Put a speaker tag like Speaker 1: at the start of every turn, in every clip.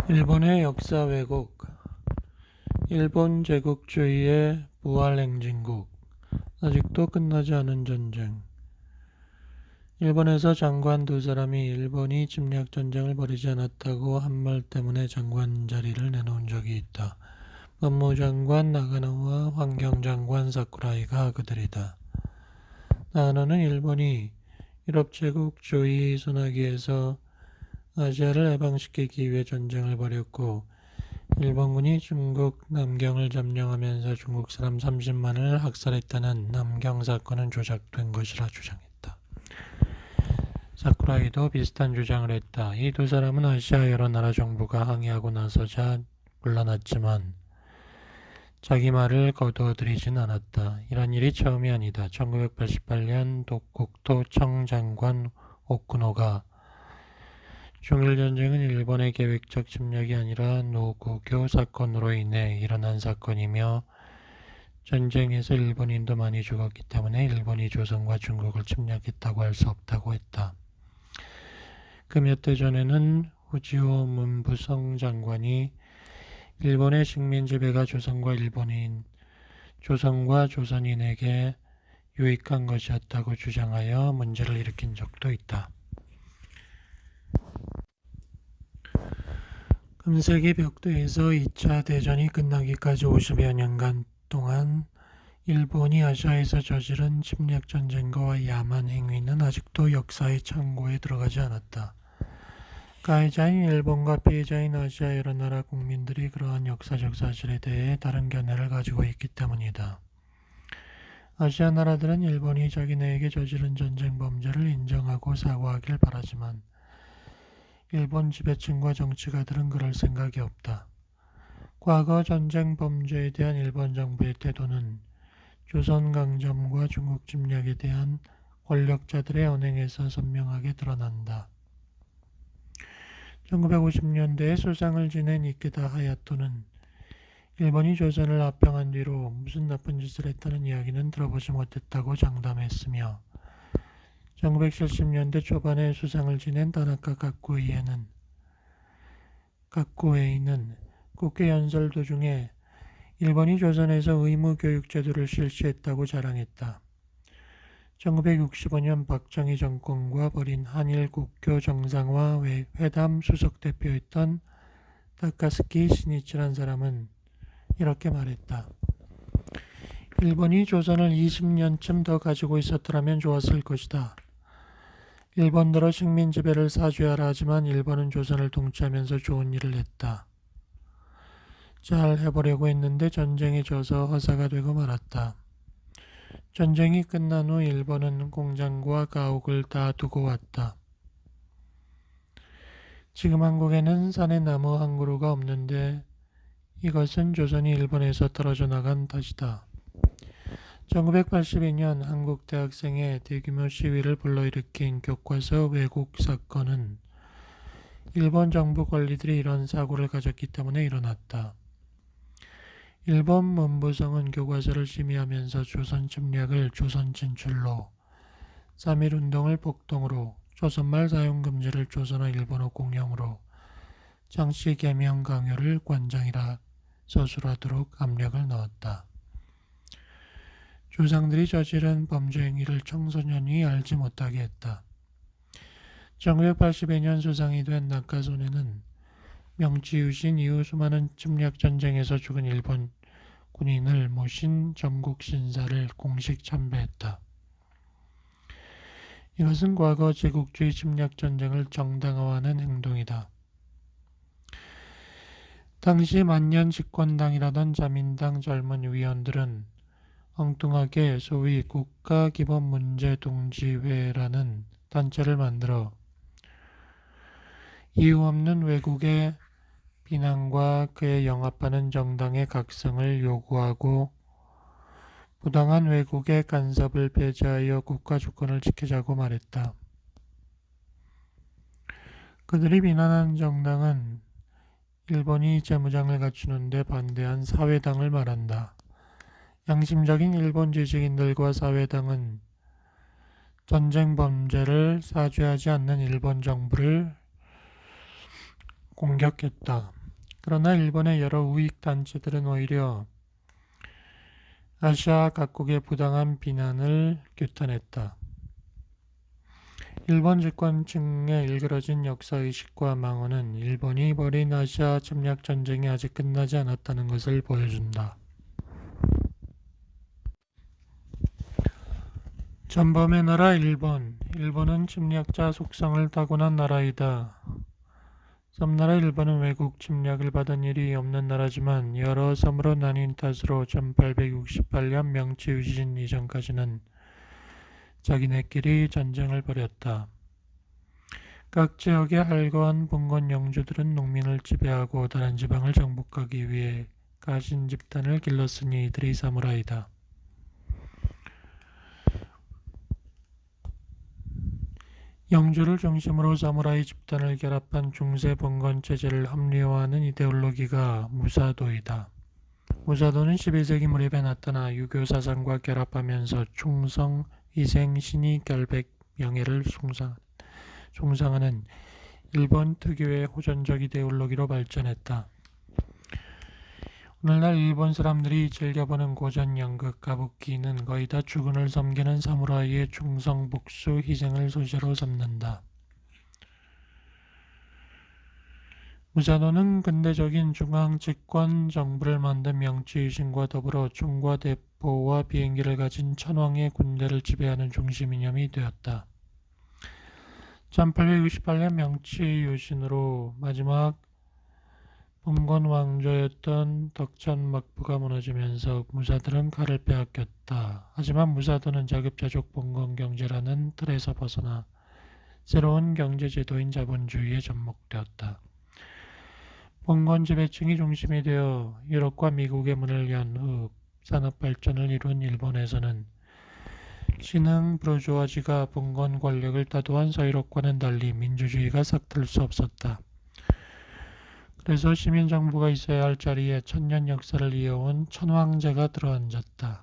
Speaker 1: 일본의 역사 왜곡. 일본 제국주의의 부활 행진곡. 아직도 끝나지 않은 전쟁. 일본에서 장관 두 사람이 일본이 침략 전쟁을 벌이지 않았다고 한 말 때문에 장관 자리를 내놓은 적이 있다. 법무장관 나가노와 환경장관 사쿠라이가 그들이다. 나가노는 일본이 유럽 제국주의 소나기에서 아시아를 해방시키기 위해 전쟁을 벌였고, 일본군이 중국 남경을 점령하면서 중국 사람 30만을 학살했다는 남경 사건은 조작된 것이라 주장했다. 사쿠라이도 비슷한 주장을 했다. 이 두 사람은 아시아 여러 나라 정부가 항의하고 나서자 물러났지만 자기 말을 거두어들이진 않았다. 이런 일이 처음이 아니다. 1988년 국토청 장관 오쿠노가 중일전쟁은 일본의 계획적 침략이 아니라 노구교 사건으로 인해 일어난 사건이며 전쟁에서 일본인도 많이 죽었기 때문에 일본이 조선과 중국을 침략했다고 할 수 없다고 했다. 그 몇 대 전에는 후지오 문부성 장관이 일본의 식민 지배가 조선과 조선인에게 유익한 것이었다고 주장하여 문제를 일으킨 적도 있다. 금세기 벽두에서 2차 대전이 끝나기까지 50여 년간 동안 일본이 아시아에서 저지른 침략 전쟁과 야만 행위는 아직도 역사의 창고에 들어가지 않았다. 가해자인 일본과 피해자인 아시아 여러 나라 국민들이 그러한 역사적 사실에 대해 다른 견해를 가지고 있기 때문이다. 아시아 나라들은 일본이 자기네에게 저지른 전쟁 범죄를 인정하고 사과하길 바라지만 일본 지배층과 정치가들은 그럴 생각이 없다. 과거 전쟁 범죄에 대한 일본 정부의 태도는 조선 강점과 중국 침략에 대한 권력자들의 언행에서 선명하게 드러난다. 1950년대에 수상을 지낸 이케다 하야토는 일본이 조선을 합병한 뒤로 무슨 나쁜 짓을 했다는 이야기는 들어보지 못했다고 장담했으며 1970년대 초반에 수상을 지낸 다나카 가쿠에이는 국회 연설 도중에 일본이 조선에서 의무 교육 제도를 실시했다고 자랑했다. 1965년 박정희 정권과 벌인 한일 국교 정상화 회담 수석대표였던 타카스키 시니치란 사람은 이렇게 말했다. 일본이 조선을 20년쯤 더 가지고 있었더라면 좋았을 것이다. 일본들어 식민 지배를 사죄하라 하지만 일본은 조선을 통치하면서 좋은 일을 했다. 잘 해보려고 했는데 전쟁에 져서 허사가 되고 말았다. 전쟁이 끝난 후 일본은 공장과 가옥을 다 두고 왔다. 지금 한국에는 산에 나무 한 그루가 없는데 이것은 조선이 일본에서 떨어져 나간 탓이다. 1982년 한국 대학생의 대규모 시위를 불러일으킨 교과서 왜곡 사건은 일본 정부 관리들이 이런 사고를 가졌기 때문에 일어났다. 일본 문부성은 교과서를 심의하면서 조선 침략을 조선 진출로, 3.1운동을 폭동으로, 조선말 사용 금지를 조선어 일본어 공용으로, 장씨 개명 강요를 관장이라 서술하도록 압력을 넣었다. 조상들이 저지른 범죄 행위를 청소년이 알지 못하게 했다. 1982년 수상이 된 나카소네는 명치유신 이후 수많은 침략 전쟁에서 죽은 일본 군인을 모신 전국 신사를 공식 참배했다. 이것은 과거 제국주의 침략 전쟁을 정당화하는 행동이다. 당시 만년 집권당이라던 자민당 젊은 위원들은 엉뚱하게 소위 국가기본문제동지회라는 단체를 만들어 이유 없는 외국의 비난과 그에 영합하는 정당의 각성을 요구하고 부당한 외국의 간섭을 배제하여 국가 주권을 지키자고 말했다. 그들이 비난한 정당은 일본이 재무장을 갖추는데 반대한 사회당을 말한다. 양심적인 일본 지식인들과 사회당은 전쟁 범죄를 사죄하지 않는 일본 정부를 공격했다. 그러나 일본의 여러 우익 단체들은 오히려 아시아 각국의 부당한 비난을 규탄했다. 일본 집권층의 일그러진 역사의식과 망언은 일본이 벌인 아시아 침략 전쟁이 아직 끝나지 않았다는 것을 보여준다. 전범의 나라 일본. 일본은 침략자 속성을 타고난 나라이다. 섬나라 일본은 외국 침략을 받은 일이 없는 나라지만 여러 섬으로 나뉜 탓으로 1868년 명치 유신 이전까지는 자기네끼리 전쟁을 벌였다. 각 지역의 할거한 봉건 영주들은 농민을 지배하고 다른 지방을 정복하기 위해 가신 집단을 길렀으니 이들이 사무라이다. 영주를 중심으로 사무라이 집단을 결합한 중세 봉건 체제를 합리화하는 이데올로기가 무사도이다. 무사도는 11세기 무렵에 나타나 유교 사상과 결합하면서 충성, 희생, 신의, 결백, 명예를 숭상하는 일본 특유의 호전적 이데올로기로 발전했다. 오늘날 일본 사람들이 즐겨보는 고전 연극 가부키는 거의 다 주군을 섬기는 사무라이의 충성, 복수, 희생을 소재로 삼는다. 무사도는 근대적인 중앙 집권 정부를 만든 명치 유신과 더불어 총과 대포와 비행기를 가진 천황의 군대를 지배하는 중심 이념이 되었다. 1868년 명치 유신으로 마지막 봉건 왕조였던 덕천 막부가 무너지면서 무사들은 칼을 빼앗겼다. 하지만 무사도는 자급자족 봉건 경제라는 틀에서 벗어나 새로운 경제제도인 자본주의에 접목되었다. 봉건 지배층이 중심이 되어 유럽과 미국의 문을 연 후 산업발전을 이룬 일본에서는 신흥 부르주아지가 봉건 권력을 따도한 서유럽과는 달리 민주주의가 싹틀 수 없었다. 그래서 시민정부가 있어야 할 자리에 천년 역사를 이어온 천황제가 들어앉았다.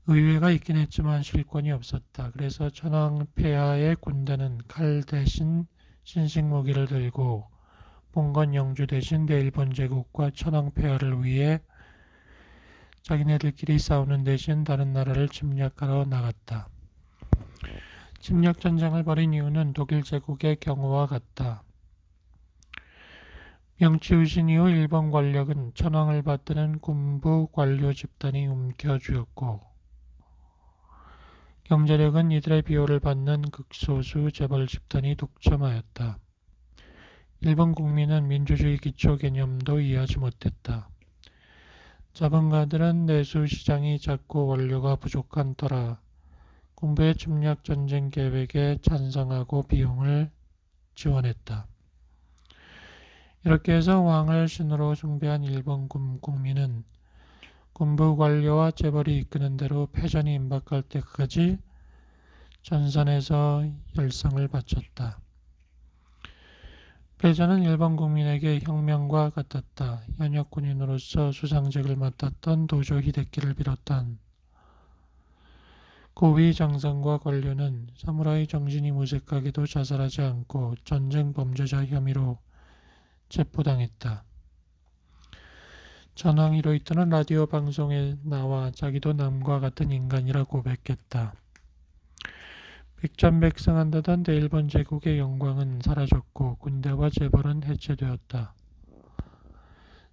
Speaker 1: 의회가 있긴 했지만 실권이 없었다. 그래서 천황 폐하의 군대는 칼 대신 신식무기를 들고 봉건 영주 대신 대일본 제국과 천황 폐하를 위해 자기네들끼리 싸우는 대신 다른 나라를 침략하러 나갔다. 침략 전쟁을 벌인 이유는 독일 제국의 경우와 같다. 명치 유신 이후 일본 권력은 천황을 받드는 군부 관료 집단이 움켜쥐었고 경제력은 이들의 비호를 받는 극소수 재벌 집단이 독점하였다. 일본 국민은 민주주의 기초 개념도 이해하지 못했다. 자본가들은 내수 시장이 작고 원료가 부족한 터라 군부의 침략 전쟁 계획에 찬성하고 비용을 지원했다. 이렇게 해서 왕을 신으로 숭배한 일본 국민은 군부 관료와 재벌이 이끄는 대로 패전이 임박할 때까지 전선에서 열성을 바쳤다. 패전은 일본 국민에게 혁명과 같았다. 현역 군인으로서 수상직을 맡았던 도조 히데키를 비롯한 고위 장성과 관료는 사무라이 정신이 무색하게도 자살하지 않고 전쟁 범죄자 혐의로 체포당했다. 천황 히로히토는 라디오 방송에 나와 자기도 남과 같은 인간이라 고백했다. 백전백승한다던 대일본 제국의 영광은 사라졌고 군대와 재벌은 해체되었다.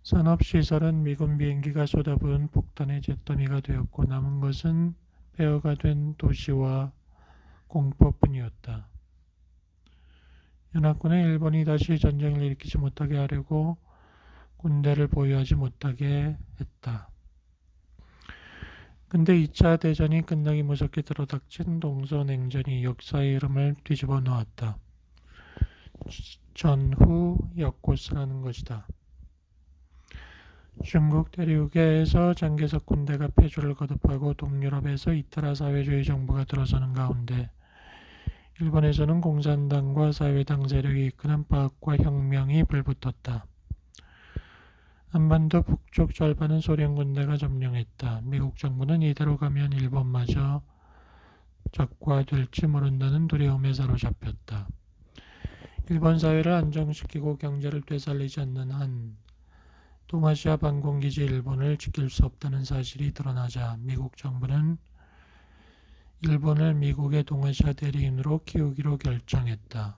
Speaker 1: 산업시설은 미군 비행기가 쏟아부은 폭탄의 잿더미가 되었고 남은 것은 폐허가 된 도시와 공포뿐이었다. 연합군은 일본이 다시 전쟁을 일으키지 못하게 하려고 군대를 보유하지 못하게 했다. 근데 2차 대전이 끝나기 무섭게 들어닥친 동서냉전이 역사의 흐름을 뒤집어 놓았다. 전후 역고스라는 것이다. 중국 대륙에서 장개석 군대가 패주를 거듭하고 동유럽에서 이타라 사회주의 정부가 들어서는 가운데 일본에서는 공산당과 사회당 세력이 이끄는 파학과 혁명이 불붙었다. 한반도 북쪽 절반은 소련 군대가 점령했다. 미국 정부는 이대로 가면 일본마저 적화될지 모른다는 두려움에 사로잡혔다. 일본 사회를 안정시키고 경제를 되살리지 않는 한 동아시아 반공기지 일본을 지킬 수 없다는 사실이 드러나자 미국 정부는 일본을 미국의 동아시아 대리인으로 키우기로 결정했다.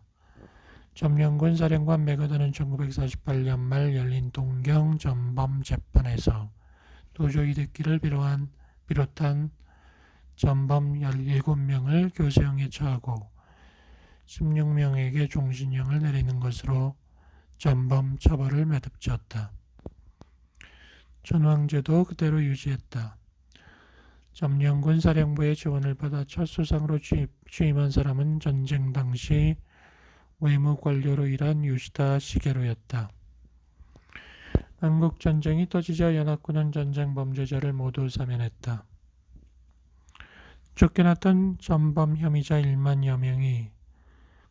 Speaker 1: 점령군 사령관 메가더는 1948년 말 열린 동경 전범 재판에서 도조 히데키를 비롯한 전범 17명을 교세형에 처하고 16명에게 종신형을 내리는 것으로 전범 처벌을 매듭지었다. 전황제도 그대로 유지했다. 점령군 사령부의 지원을 받아 첫 수상으로 취임한 사람은 전쟁 당시 외무관료로 일한 요시다 시게루였다. 한국전쟁이 터지자 연합군은 전쟁 범죄자를 모두 사면했다. 쫓겨났던 전범 혐의자 1만여 명이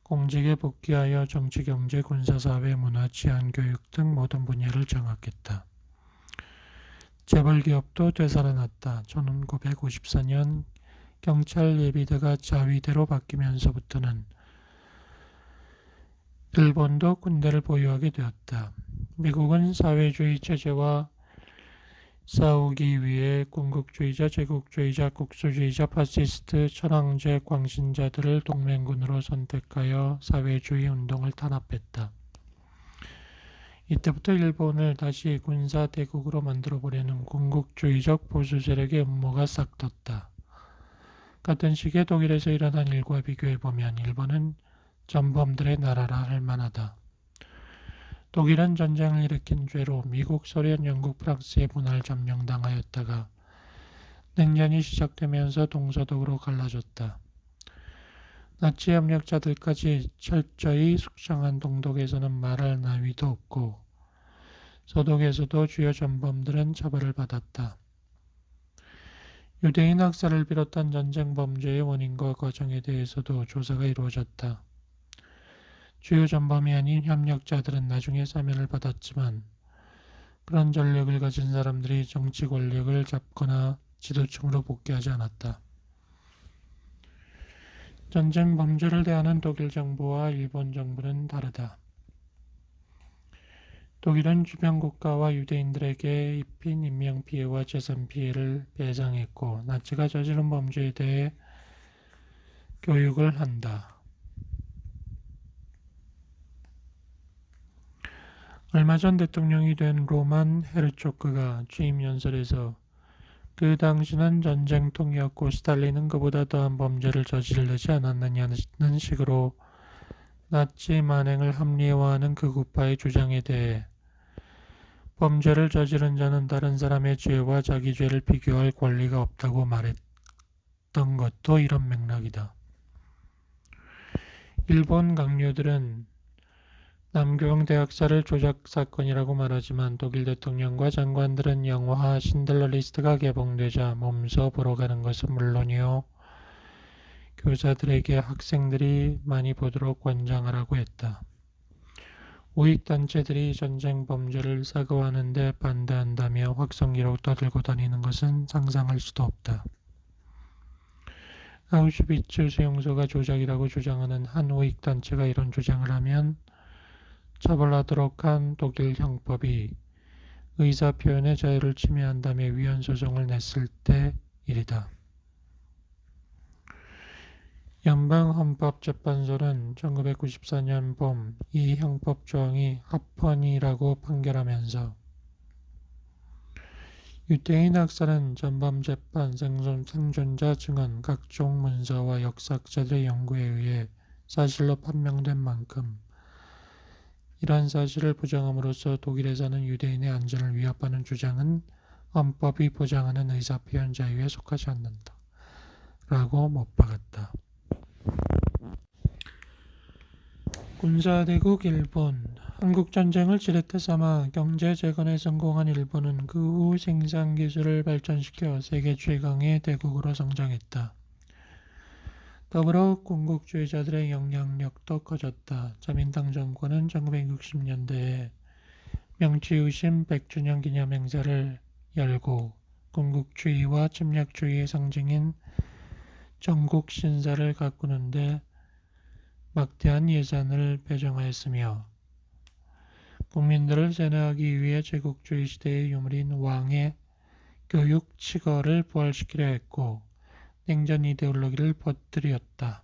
Speaker 1: 공직에 복귀하여 정치, 경제, 군사, 사회, 문화, 치안, 교육 등 모든 분야를 장악했다. 재벌기업도 되살아났다. 1954년 경찰 예비대가 자위대로 바뀌면서부터는 일본도 군대를 보유하게 되었다. 미국은 사회주의 체제와 싸우기 위해 군국주의자, 제국주의자, 국수주의자, 파시스트, 천황제, 광신자들을 동맹군으로 선택하여 사회주의 운동을 탄압했다. 이때부터 일본을 다시 군사대국으로 만들어보려는 군국주의적 보수 세력의 음모가 싹 텄다. 같은 시기에 독일에서 일어난 일과 비교해보면 일본은 전범들의 나라라 할 만하다. 독일은 전쟁을 일으킨 죄로 미국, 소련, 영국, 프랑스에 분할 점령당하였다가 냉전이 시작되면서 동서독으로 갈라졌다. 나치 협력자들까지 철저히 숙청한 동독에서는 말할 나위도 없고 서독에서도 주요 전범들은 처벌을 받았다. 유대인 학살을 비롯한 전쟁 범죄의 원인과 과정에 대해서도 조사가 이루어졌다. 주요 전범이 아닌 협력자들은 나중에 사면을 받았지만 그런 전력을 가진 사람들이 정치 권력을 잡거나 지도층으로 복귀하지 않았다. 전쟁 범죄를 대하는 독일 정부와 일본 정부는 다르다. 독일은 주변 국가와 유대인들에게 입힌 인명피해와 재산피해를 배상했고 나치가 저지른 범죄에 대해 교육을 한다. 얼마 전 대통령이 된 로만 헤르초크가 취임 연설에서 그 당시는 전쟁통이었고 스탈린은 그보다 더한 범죄를 저지르지 않았느냐는 식으로 나치 만행을 합리화하는 극우파의 주장에 대해 범죄를 저지른 자는 다른 사람의 죄와 자기 죄를 비교할 권리가 없다고 말했던 것도 이런 맥락이다. 일본 강요들은 남교형 대학살을 조작 사건이라고 말하지만 독일 대통령과 장관들은 영화 신들러 리스트가 개봉되자 몸소 보러 가는 것은 물론이요. 교사들에게 학생들이 많이 보도록 권장하라고 했다. 우익단체들이 전쟁 범죄를 사과하는 데 반대한다며 확성기록 떠들고 다니는 것은 상상할 수도 없다. 아우슈비츠 수용소가 조작이라고 주장하는 한 우익단체가 이런 주장을 하면 처벌하도록 한 독일 형법이 의사표현의 자유를 침해한다며 위헌소송을 냈을 때 일이다. 연방헌법재판소는 1994년 봄 이 형법 조항이 합헌이라고 판결하면서 유대인 학살은 전범재판, 생존자 증언, 각종 문서와 역사학자들의 연구에 의해 사실로 판명된 만큼 이러한 사실을 부정함으로써 독일에서는 유대인의 안전을 위협하는 주장은 헌법이 보장하는 의사표현 자유에 속하지 않는다. 라고 못 박았다. 군사대국 일본. 한국전쟁을 지렛대 삼아 경제재건에 성공한 일본은 그 후 생산기술을 발전시켜 세계 최강의 대국으로 성장했다. 더불어 군국주의자들의 영향력도 커졌다. 자민당 정권은 1960년대에 명치유신 100주년 기념행사를 열고 군국주의와 침략주의의 상징인 전국신사를 가꾸는데 막대한 예산을 배정하였으며 국민들을 세뇌하기 위해 제국주의 시대의 유물인 왕의 교육 치거를 부활시키려 했고 냉전 이데올로기를 퍼뜨렸다.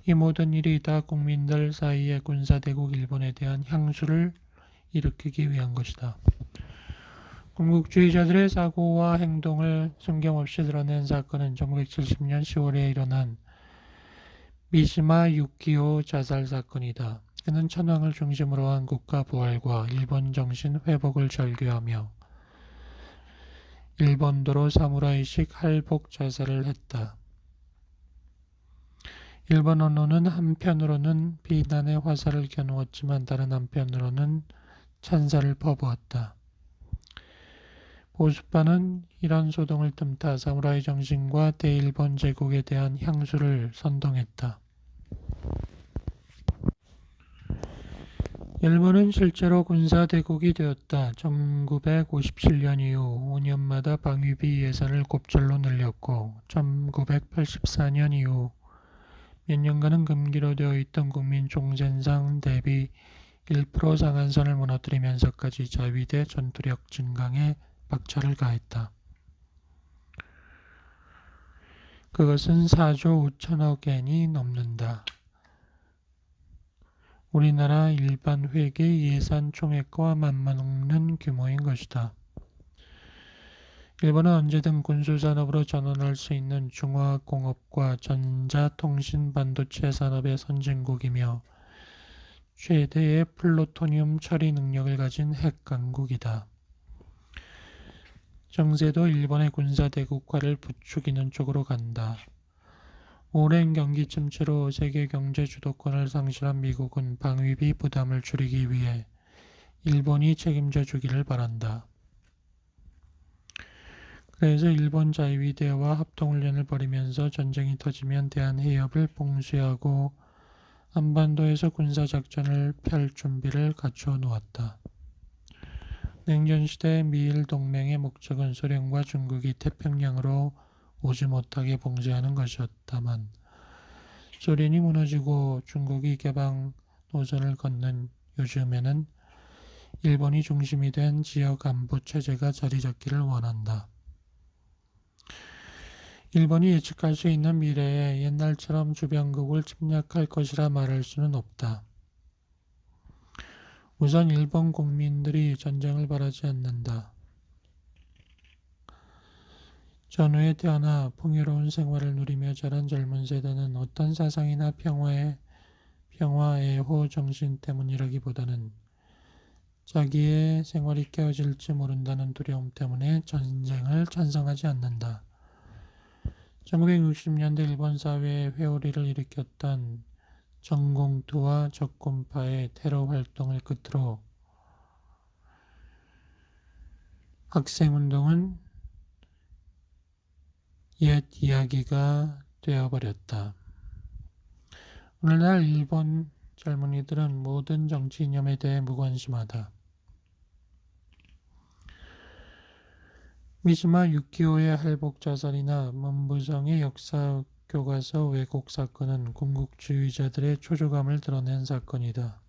Speaker 1: 이 모든 일이 다 국민들 사이에 군사대국 일본에 대한 향수를 일으키기 위한 것이다. 군국주의자들의 사고와 행동을 숨김없이 드러낸 사건은 1970년 10월에 일어난 미시마 유키오 자살 사건이다. 그는 천황을 중심으로 한 국가 부활과 일본 정신 회복을 절규하며 일본도로 사무라이식 할복 자살을 했다. 일본 언론은 한편으로는 비난의 화살을 겨누었지만 다른 한편으로는 찬사를 퍼부었다. 보수파는 이런 소동을 틈타 사무라이 정신과 대일본 제국에 대한 향수를 선동했다. 일본은 실제로 군사대국이 되었다. 1957년 이후 5년마다 방위비 예산을 곱절로 늘렸고 1984년 이후 몇 년간은 금기로 되어 있던 국민 총생산 대비 1% 상한선을 무너뜨리면서까지 자위대 전투력 증강에 박차를 가했다. 그것은 4조 5천억 엔이 넘는다. 우리나라 일반 회계 예산 총액과 맞먹는 규모인 것이다. 일본은 언제든 군수산업으로 전환할 수 있는 중화공업과 전자통신 반도체 산업의 선진국이며 최대의 플루토늄 처리 능력을 가진 핵강국이다. 정세도 일본의 군사대국화를 부추기는 쪽으로 간다. 오랜 경기 침체로 세계 경제 주도권을 상실한 미국은 방위비 부담을 줄이기 위해 일본이 책임져 주기를 바란다. 그래서 일본 자위대와 합동훈련을 벌이면서 전쟁이 터지면 대한해협을 봉쇄하고 한반도에서 군사작전을 펼 준비를 갖추어 놓았다. 냉전시대 미일 동맹의 목적은 소련과 중국이 태평양으로 오지 못하게 봉쇄하는 것이었다만 소련이 무너지고 중국이 개방 노선을 걷는 요즘에는 일본이 중심이 된 지역 안보 체제가 자리 잡기를 원한다. 일본이 예측할 수 있는 미래에 옛날처럼 주변국을 침략할 것이라 말할 수는 없다. 우선 일본 국민들이 전쟁을 바라지 않는다. 전후에 태어나 풍요로운 생활을 누리며 자란 젊은 세대는 어떤 사상이나 평화 애호 정신 때문이라기보다는 자기의 생활이 깨어질지 모른다는 두려움 때문에 전쟁을 찬성하지 않는다. 1960년대 일본 사회에 회오리를 일으켰던 전공투와 적군파의 테러 활동을 끝으로 학생운동은 옛 이야기가 되어버렸다. 오늘날 일본 젊은이들은 모든 정치 이념에 대해 무관심하다. 미시마 유키오의 할복 자살이나 문부성의 역사 교과서 왜곡 사건은 군국주의자들의 초조감을 드러낸 사건이다.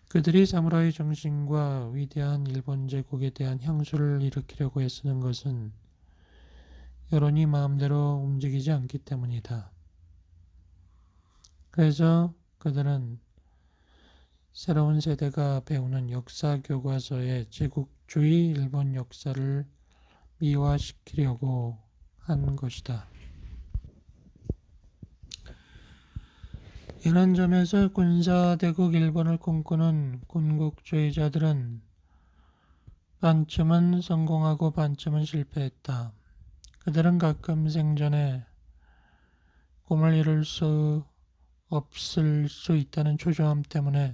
Speaker 1: 그들이 사무라이 정신과 위대한 일본 제국에 대한 향수를 일으키려고 애쓰는 것은 여론이 마음대로 움직이지 않기 때문이다. 그래서 그들은 새로운 세대가 배우는 역사 교과서에 제국주의 일본 역사를 미화시키려고 한 것이다. 이런 점에서 군사대국 일본을 꿈꾸는 군국주의자들은 반쯤은 성공하고 반쯤은 실패했다. 그들은 가끔 생전에 꿈을 이룰 수 없을 수 있다는 초조함 때문에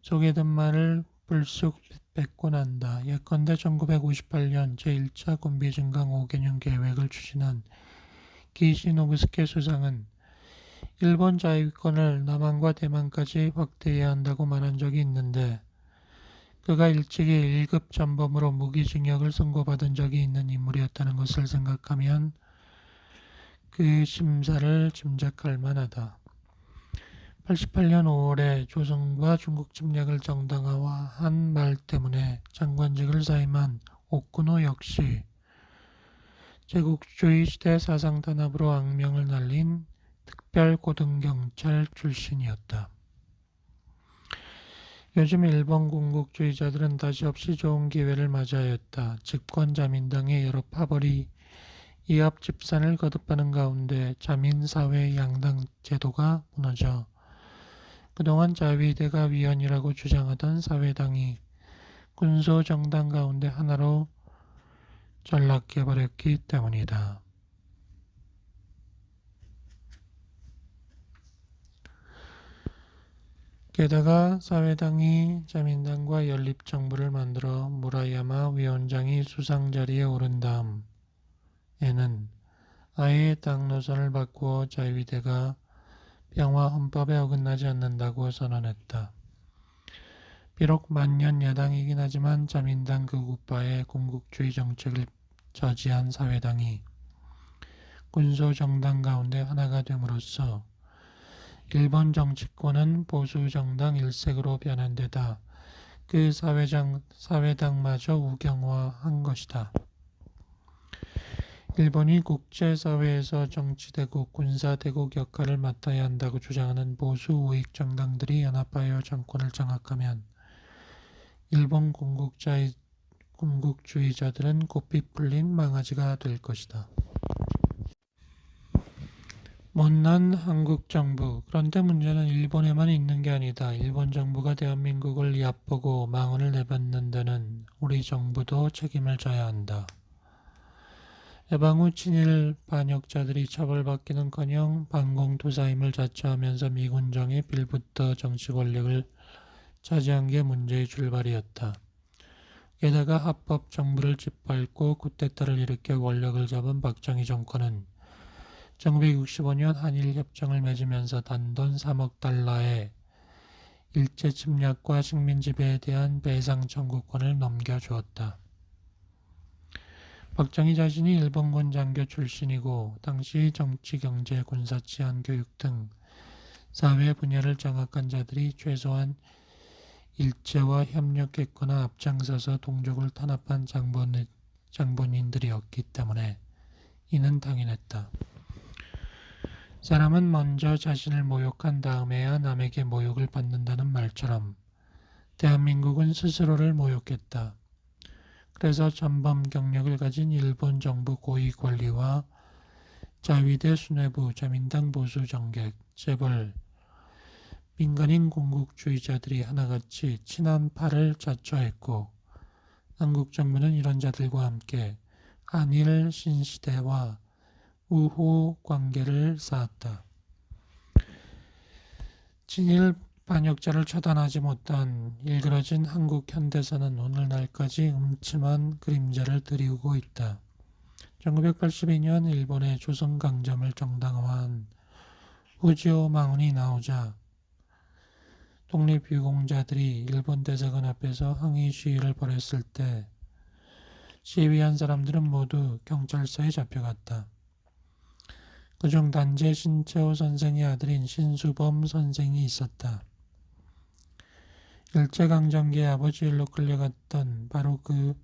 Speaker 1: 속에 든 말을 불쑥 뱉곤 한다. 예컨대 1958년 제1차 군비증강 5개년 계획을 추진한 기시노부스케 수상은 일본 자위권을 남한과 대만까지 확대해야 한다고 말한 적이 있는데 그가 일찍이 1급 전범으로 무기징역을 선고받은 적이 있는 인물이었다는 것을 생각하면 그 심사를 짐작할 만하다. 88년 5월에 조선과 중국 침략을 정당화한 말 때문에 장관직을 사임한 옥군호 역시 제국주의 시대 사상 단합으로 악명을 날린 특별고등경찰 출신이었다. 요즘 일본 군국주의자들은 다시 없이 좋은 기회를 맞이하였다. 집권 자민당의 여러 파벌이 이합 집산을 거듭하는 가운데 자민사회 양당 제도가 무너져 그동안 자위대가 위헌이라고 주장하던 사회당이 군소정당 가운데 하나로 전락해버렸기 때문이다. 게다가 사회당이 자민당과 연립정부를 만들어 무라야마 위원장이 수상자리에 오른 다음에는 아예 당 노선을 바꾸어 자위대가 평화헌법에 어긋나지 않는다고 선언했다. 비록 만년 야당이긴 하지만 자민당 극우파의 군국주의 정책을 저지한 사회당이 군소정당 가운데 하나가 됨으로써 일본 정치권은 보수정당 일색으로 변한 데다 그 사회당마저 우경화한 것이다. 일본이 국제사회에서 정치대국, 군사대국 역할을 맡아야 한다고 주장하는 보수 우익 정당들이 연합하여 정권을 장악하면 일본 군국주의자들은 고삐 풀린 망아지가 될 것이다. 못난 한국 정부. 그런데 문제는 일본에만 있는 게 아니다. 일본 정부가 대한민국을 얕보고 망언을 내뱉는 데는 우리 정부도 책임을 져야 한다. 해방 후 친일 반역자들이 처벌받기는커녕 반공투사임을 자처하면서 미군정에 빌붙어 정치 권력을 차지한 게 문제의 출발이었다. 게다가 합법 정부를 짓밟고 쿠데타를 일으켜 권력을 잡은 박정희 정권은 1965년 한일협정을 맺으면서 단돈 3억 달러의 일제 침략과 식민 지배에 대한 배상 청구권을 넘겨주었다. 박정희 자신이 일본군 장교 출신이고 당시 정치, 경제, 군사, 치안, 교육 등 사회 분야를 장악한 자들이 최소한 일제와 협력했거나 앞장서서 동족을 탄압한 장본인들이었기 때문에 이는 당연했다. 사람은 먼저 자신을 모욕한 다음에야 남에게 모욕을 받는다는 말처럼 대한민국은 스스로를 모욕했다. 그래서 전범 경력을 가진 일본 정부 고위 권리와 자위대 수뇌부, 자민당 보수 정객, 재벌, 민간인 군국주의자들이 하나같이 친한파를 자처했고 한국 정부는 이런 자들과 함께 한일 신시대와 우호 관계를 쌓았다. 친일 반역자를 처단하지 못한 일그러진 한국 현대사는 오늘날까지 음침한 그림자를 드리우고 있다. 1982년 일본의 조선 강점을 정당화한 후지오 망언이 나오자 독립유공자들이 일본 대사관 앞에서 항의 시위를 벌였을 때 시위한 사람들은 모두 경찰서에 잡혀갔다. 그중 단재 신채호 선생의 아들인 신수범 선생이 있었다. 일제강점기의 아버지 일로 끌려갔던 바로 그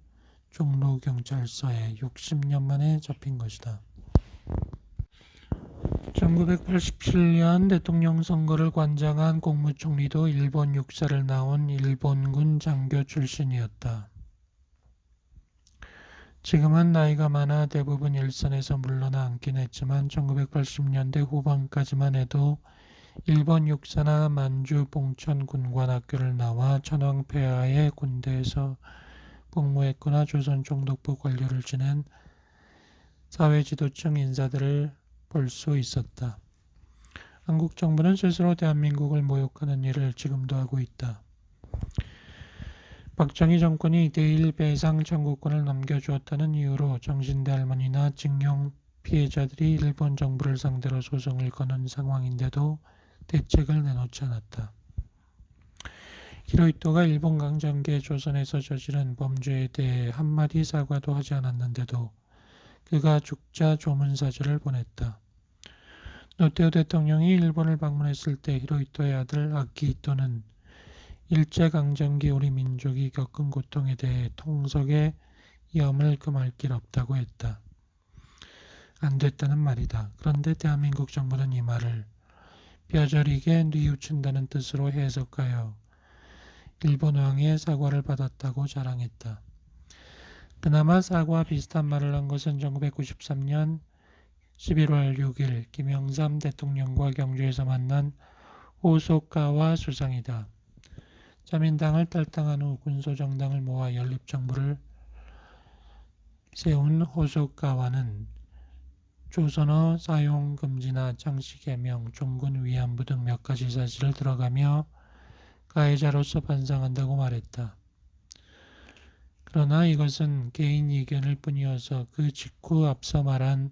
Speaker 1: 종로경찰서에 60년 만에 잡힌 것이다. 1987년 대통령 선거를 관장한 국무총리도 일본 육사를 나온 일본군 장교 출신이었다. 지금은 나이가 많아 대부분 일선에서 물러나 앉긴 했지만 1980년대 후반까지만 해도 일본 육사나 만주 봉천 군관학교를 나와 천황폐하의 군대에서 복무했거나 조선 총독부 관료를 지낸 사회지도층 인사들을 볼 수 있었다. 한국 정부는 스스로 대한민국을 모욕하는 일을 지금도 하고 있다. 박정희 정권이 대일 배상 청구권을 넘겨주었다는 이유로 정신대 할머니나 징용 피해자들이 일본 정부를 상대로 소송을 거는 상황인데도 대책을 내놓지 않았다. 히로히토가 일본 강점기에 조선에서 저지른 범죄에 대해 한마디 사과도 하지 않았는데도 그가 죽자 조문사절을 보냈다. 노태우 대통령이 일본을 방문했을 때 히로히토의 아들 아키히토는 일제강점기 우리 민족이 겪은 고통에 대해 통석에 염을 금할 길 없다고 했다. 안 됐다는 말이다. 그런데 대한민국 정부는 이 말을 뼈저리게 뉘우친다는 뜻으로 해석하여 일본 왕의 사과를 받았다고 자랑했다. 그나마 사과와 비슷한 말을 한 것은 1993년 11월 6일 김영삼 대통령과 경주에서 만난 호소카와 수상이다. 자민당을 탈당한 후 군소정당을 모아 연립정부를 세운 호소카와는 조선어 사용 금지나 장씨 개명, 종군 위안부 등 몇 가지 사실을 들어가며 가해자로서 반성한다고 말했다. 그러나 이것은 개인 의견일 뿐이어서 그 직후 앞서 말한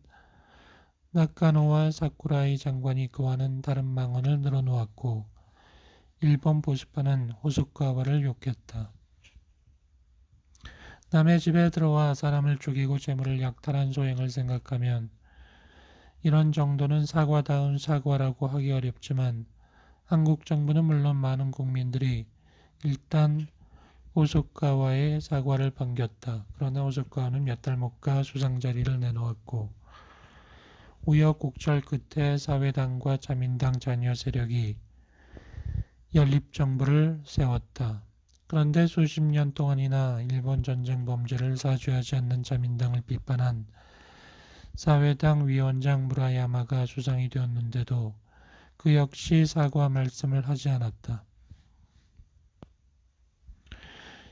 Speaker 1: 나카노와 사쿠라이 장관이 그와는 다른 망언을 늘어놓았고 일본 보수파는 호소카와를 욕했다. 남의 집에 들어와 사람을 죽이고 재물을 약탈한 소행을 생각하면 이런 정도는 사과다운 사과라고 하기 어렵지만 한국 정부는 물론 많은 국민들이 일단 호소카와의 사과를 반겼다. 그러나 호소카와는 몇 달 못 가 수상 자리를 내놓았고 우여곡절 끝에 사회당과 자민당 잔여 세력이 연립정부를 세웠다. 그런데 수십 년 동안이나 일본 전쟁 범죄를 사죄하지 않는 자민당을 비판한 사회당 위원장 무라야마가 수상이 되었는데도 그 역시 사과 말씀을 하지 않았다.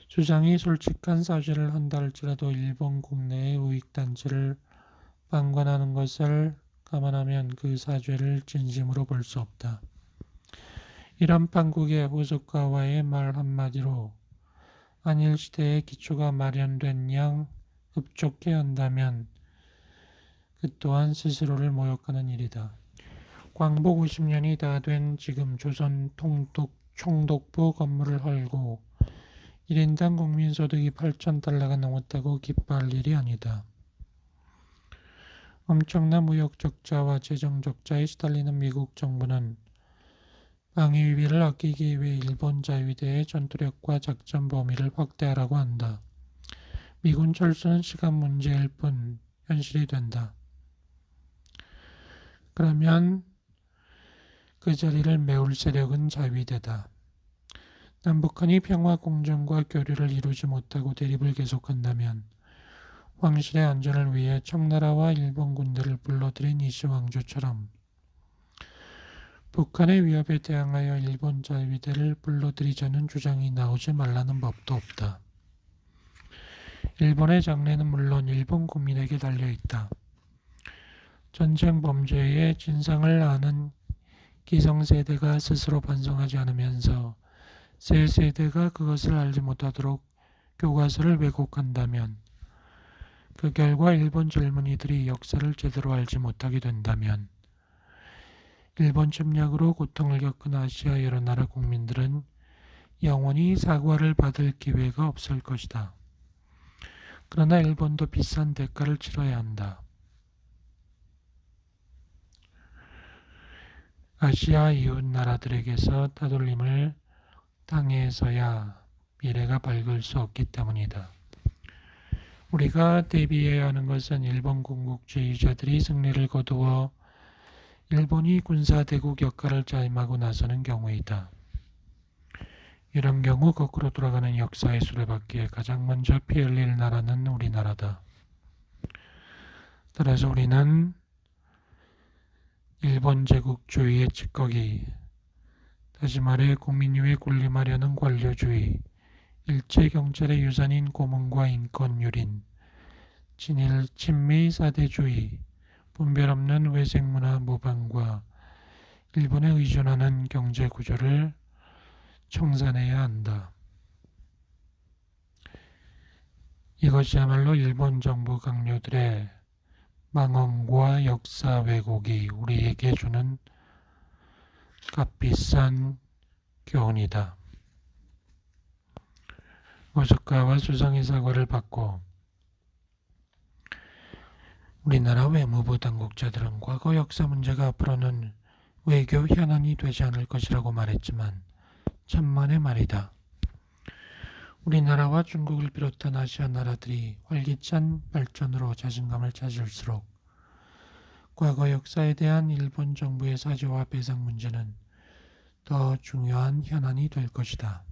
Speaker 1: 수상이 솔직한 사죄를 한다 할지라도 일본 국내의 우익단체를 방관하는 것을 감안하면 그 사죄를 진심으로 볼 수 없다. 이런 판국의 호소카와의 말 한마디로 한일시대의 기초가 마련된 양 급족해 한다면 그 또한 스스로를 모욕하는 일이다. 광복 50년이 다 된 지금 조선 총독부 건물을 헐고 1인당 국민소득이 8,000달러가 넘었다고 기뻐할 일이 아니다. 엄청난 무역 적자와 재정 적자에 시달리는 미국 정부는 방위비를 아끼기 위해 일본 자위대의 전투력과 작전 범위를 확대하라고 한다. 미군 철수는 시간 문제일 뿐 현실이 된다. 그러면 그 자리를 메울 세력은 자위대다. 남북한이 평화 공정과 교류를 이루지 못하고 대립을 계속한다면 황실의 안전을 위해 청나라와 일본 군대를 불러들인 이시왕조처럼 북한의 위협에 대항하여 일본 자위대를 불러들이자는 주장이 나오지 말라는 법도 없다. 일본의 장래는 물론 일본 국민에게 달려있다. 전쟁 범죄의 진상을 아는 기성세대가 스스로 반성하지 않으면서 새 세대가 그것을 알지 못하도록 교과서를 왜곡한다면 그 결과 일본 젊은이들이 역사를 제대로 알지 못하게 된다면 일본 침략으로 고통을 겪은 아시아 여러 나라 국민들은 영원히 사과를 받을 기회가 없을 것이다. 그러나 일본도 비싼 대가를 치러야 한다. 아시아 이웃 나라들에게서 따돌림을 당해서야 미래가 밝을 수 없기 때문이다. 우리가 대비해야 하는 것은 일본 군국주의자들이 승리를 거두어 일본이 군사대국 역할을 자임하고 나서는 경우이다. 이런 경우 거꾸로 돌아가는 역사의 수레바퀴에 가장 먼저 피 흘릴 나라는 우리나라다. 따라서 우리는 일본 제국주의의 찌꺼기, 다시 말해 국민유에 군림하려는 관료주의, 일제경찰의 유산인 고문과 인권유린, 친일 친미 사대주의, 분별 없는 외색문화 모방과 일본에 의존하는 경제구조를 청산해야 한다. 이것이야말로 일본 정부 강요들의 망언과 역사 왜곡이 우리에게 주는 값비싼 교훈이다. 호소카와 수상의 사과를 받고 우리나라 외무부 당국자들은 과거 역사 문제가 앞으로는 외교 현안이 되지 않을 것이라고 말했지만 천만의 말이다. 우리나라와 중국을 비롯한 아시아 나라들이 활기찬 발전으로 자신감을 찾을수록 과거 역사에 대한 일본 정부의 사죄와 배상 문제는 더 중요한 현안이 될 것이다.